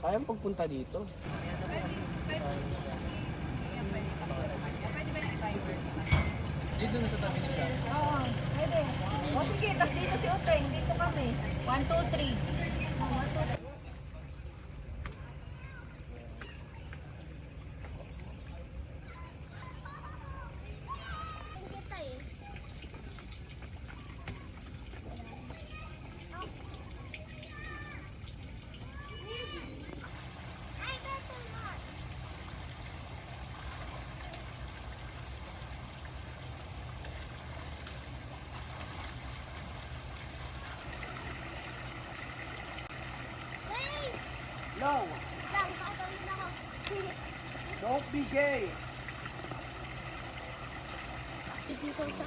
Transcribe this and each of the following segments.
Kayang pagpunta dito. Dito na sa tabi ni Kat. Oo, pwede. O sige, tapos dito si Uteng, dito kami. 1, 2, 3. No! Don't be gay! Dito sa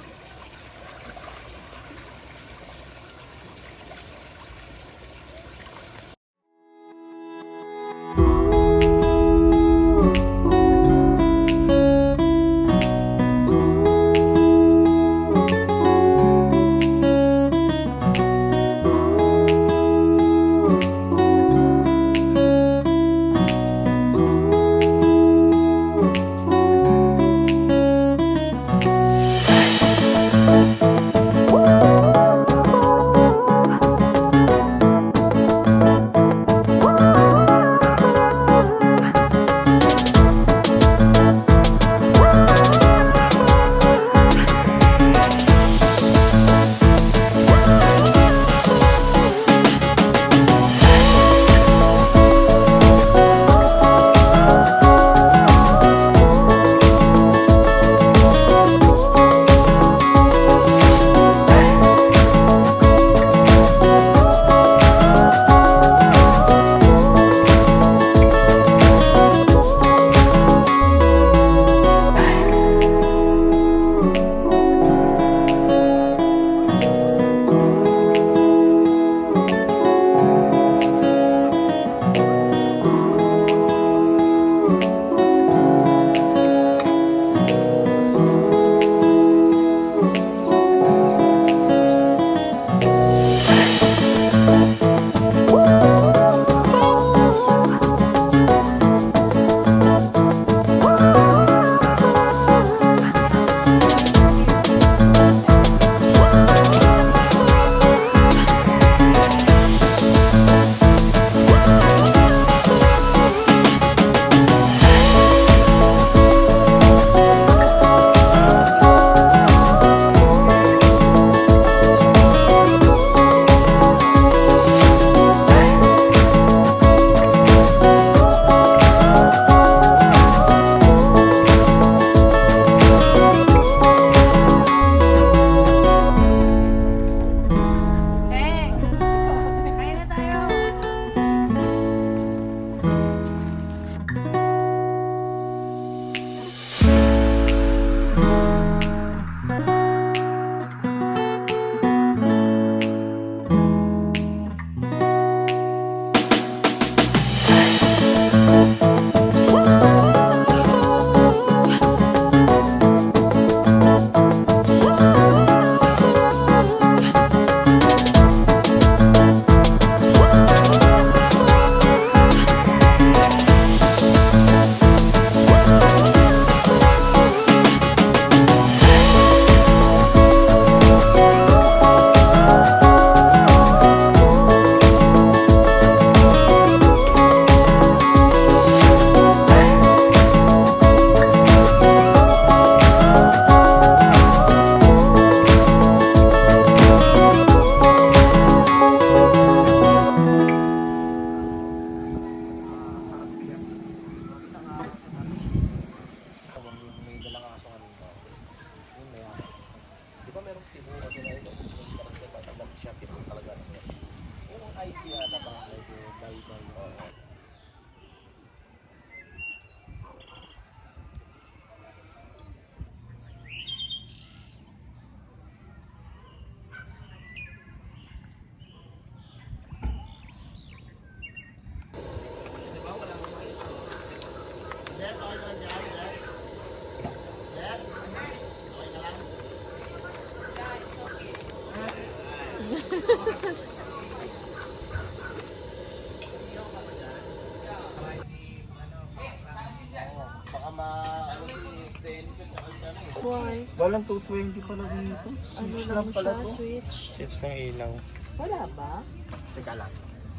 Walang 220 pala dito. Switch lang pala to. Switch. Switch ng ilaw. Wala ba? Teka lang.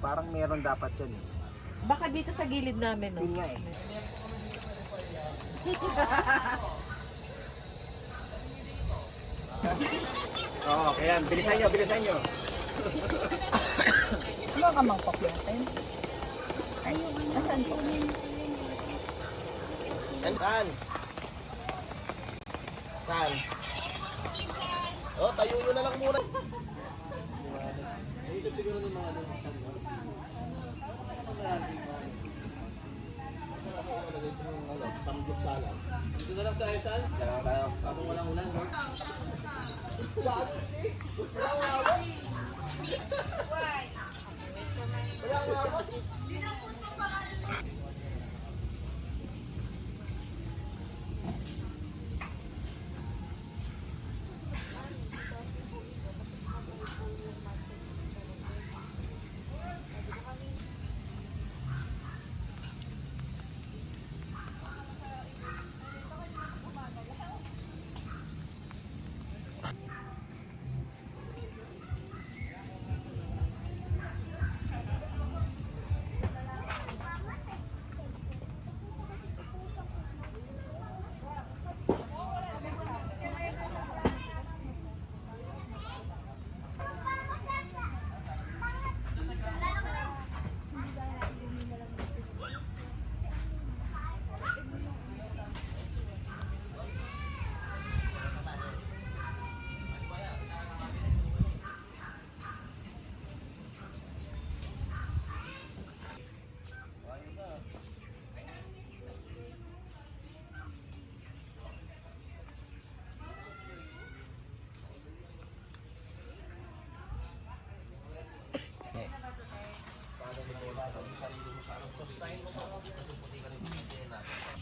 Parang meron dapat yan eh. Baka dito sa gilid namin, no? Yun nga eh. Oo, kaya bilisan nyo, bilisan nyo. Ano ka mang pop natin? Asan po? Saan? Saan? Oh, tayo nyo na lang muna. Dito na lang tayo, Sal. Habang walang ulan, no?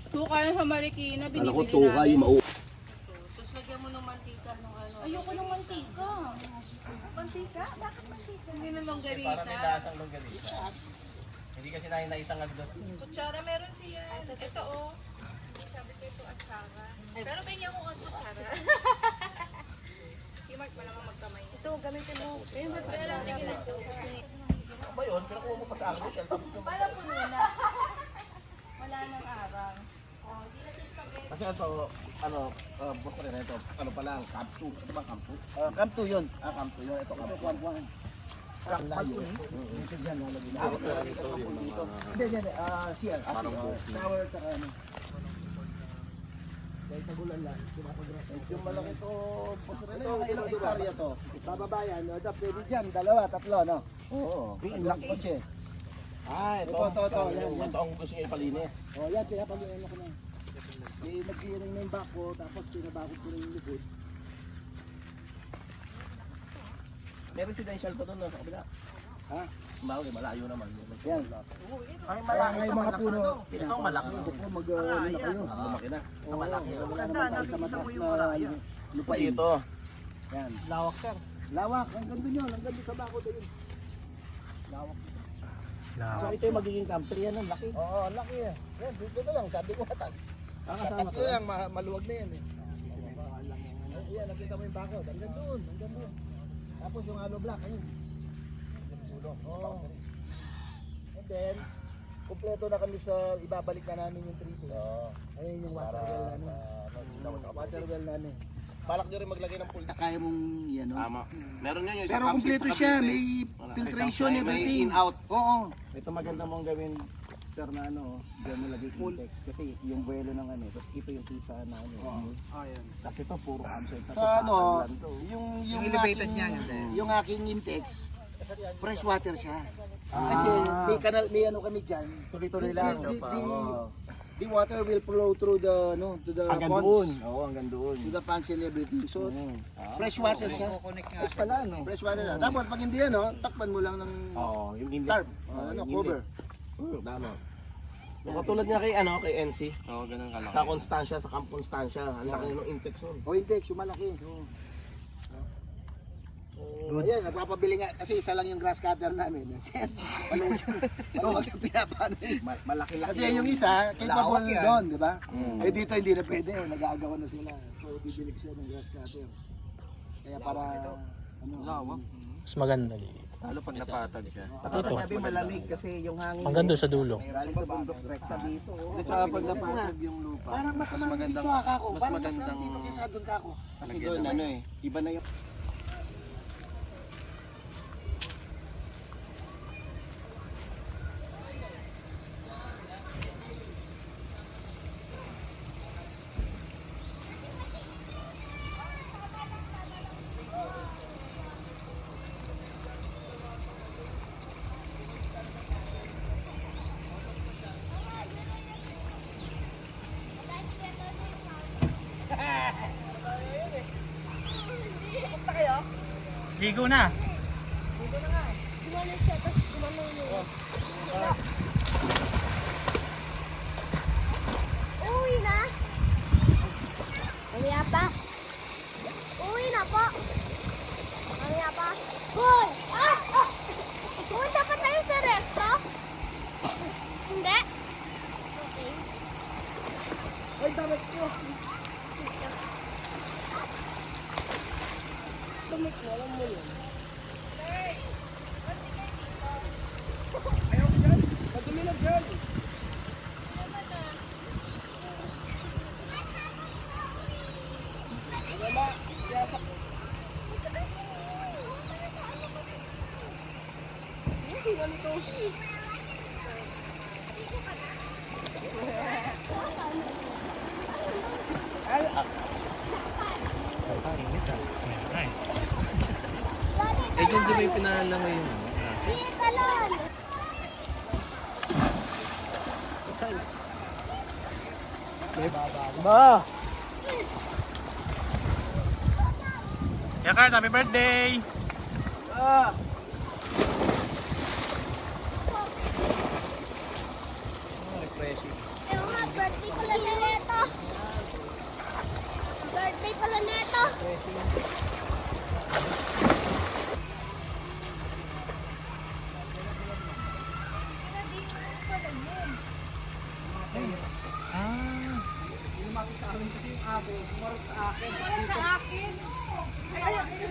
Tukay sa Marikina, binibili Alam ko tuka yung mau. Tapos lagyan mo ng mantika ng ano. Ayoko ng mantika. Mantika? Bakit mantika? Hindi na Para longganisa. may lasang longganisa. Hindi kasi nahin na isang agdot. Kutsara meron siya. Ito oh. Sabi ko ito at Sara. Pero bigyan ko ang kutsara. Yung Mark, malamang magkamay. Ito, gamitin mo. Ayun, ba't pera? Sige na. Ano ba yun? Pinakuha mo pa sa akin. Para po muna. Wala nang arang. Kasi ito, ano, boss ko rin ito. Ano pa lang, Camp 2. Ito ba Camp 2? Camp 2 yun. Camp 2 yun. Ito Camp 1. Ang layo. Ito dyan, nalagay na. Hindi, CR. Tower, saka ano. Dahil tagulan lang, yung malaki to, ito, ilang hektarya to? Bababayan, pwede dyan, 2, 3, no? Oo, ang laki kotse. Ito. Ito ang gusto niya ipalinis. Oh, yan, pinapalinis ako na. Nag-iring na yung back ko, tapos pinabakot ko na yung likod. May residential pa doon, no? Sa kabila. Ha? Bawal, malayo naman. Yan. Ay, malaki yung mga puno. Ito malaki. Ito po mag-ano na kayo. Lumaki na. Malaki. Maganda, nakikita mo yung maraya. Lupa Dito. Yan. Lawak, sir. Lawak. Ang ganda nyo. Ang ganda sa bako doon. Lawak. So ito yung magiging camp 3 yan. Ang laki. Oo, laki yan. Yan, dito lang. Sabi ko hatas. Kakasama ko lang. Maluwag na yan eh. Yan, nakita mo yung bako. Hanggang doon. Hanggang doon. Tapos yung hollow block. Ayun. Oh. And then, kumpleto na kami sa ibabalik na namin yung treaty. Ayun yung water well namin. Water well namin. Balak nyo rin maglagay ng pool. Kaya mong yan, no? Tama. Meron yan yung Pero kumpleto siya, may filtration, everything. In-out. Oo. Ito maganda mong gawin, sir, na ano, diyan nalagay pool. Kasi yung buwelo ng ano, tapos ito yung kita na ano. Ayan. Kasi ito puro campsite. Sa ano, yung elevated niya. Yung aking Intex, fresh water siya. Kasi may kanal, may ano kami diyan. Tuloy-tuloy lang. The water will flow through the no, to the ponds. Oo, hanggang doon. To the ponds and everything. So, fresh water siya. Fresh pala, no? Fresh water na. Dapat pag hindi ano, takpan mo lang ng yung tarp. Ano, cover. Tama. Katulad nga kay ano, kay NC. Oo, ganun kalaki. Sa Constancia, sa Camp Constancia, ang laki ng Intex nun. O Intex, yung malaki. Ayan, nagpapabili nga. Kasi isa lang yung grass cutter namin. Maluwag yung pinapano yun. Malaki-laki. Kasi yung isa, capable Lawak yan. doon, di ba? Eh dito hindi na pwede. Nag-aagawa na sila. So, bibili ko siya ng grass cutter. Kaya para, ano, Mas maganda dito. Lalo pag napatag siya. Ito. Sabi malamig kasi yung hangin. Hanggang doon sa dulo. Galing sa bundok rekta dito. At saka pag napatag yung lupa. parang mas magandang dito ako. Parang mas dito kaysa doon kako. Kasi doon ano eh, iba na yung Ligo na. Uwi na. Mamaya pa. Uwi na po. Mamaya pa. Hoy! Punta pa tayo sa resto? Hindi? Okay. Ay, dapat ko. Tumik mo, alam mo yun. Madumi na dyan. Eh, dyan di may pinalala mo yun. Sige, talon! Ba! Yakart, happy birthday! Eh, nga, birthday pala na neto. Birthday pala neto. Lumaki sa amin kasi yung aso, kumarot sa akin. Sa akin.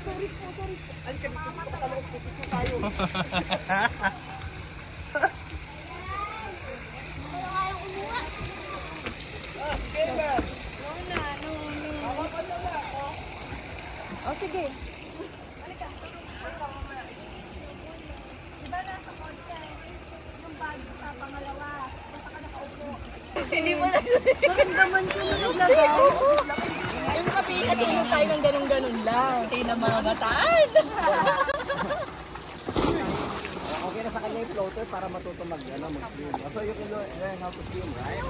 Sorry. Ay, dito ka sa loob, pipito tayo. Wala kayong kumuha. O sige. Diba nasa kotse? Yung bag sa pangalawa. Basta ka nakaupo. Hindi mo na. Naramdaman ko na naglagaw. Yung sabi kasi inom tayo ng ganun-ganun lang. Hindi na mga bataan. Okay na sa kanya yung floater para matuto mag-swim. So you can learn how to swim, right?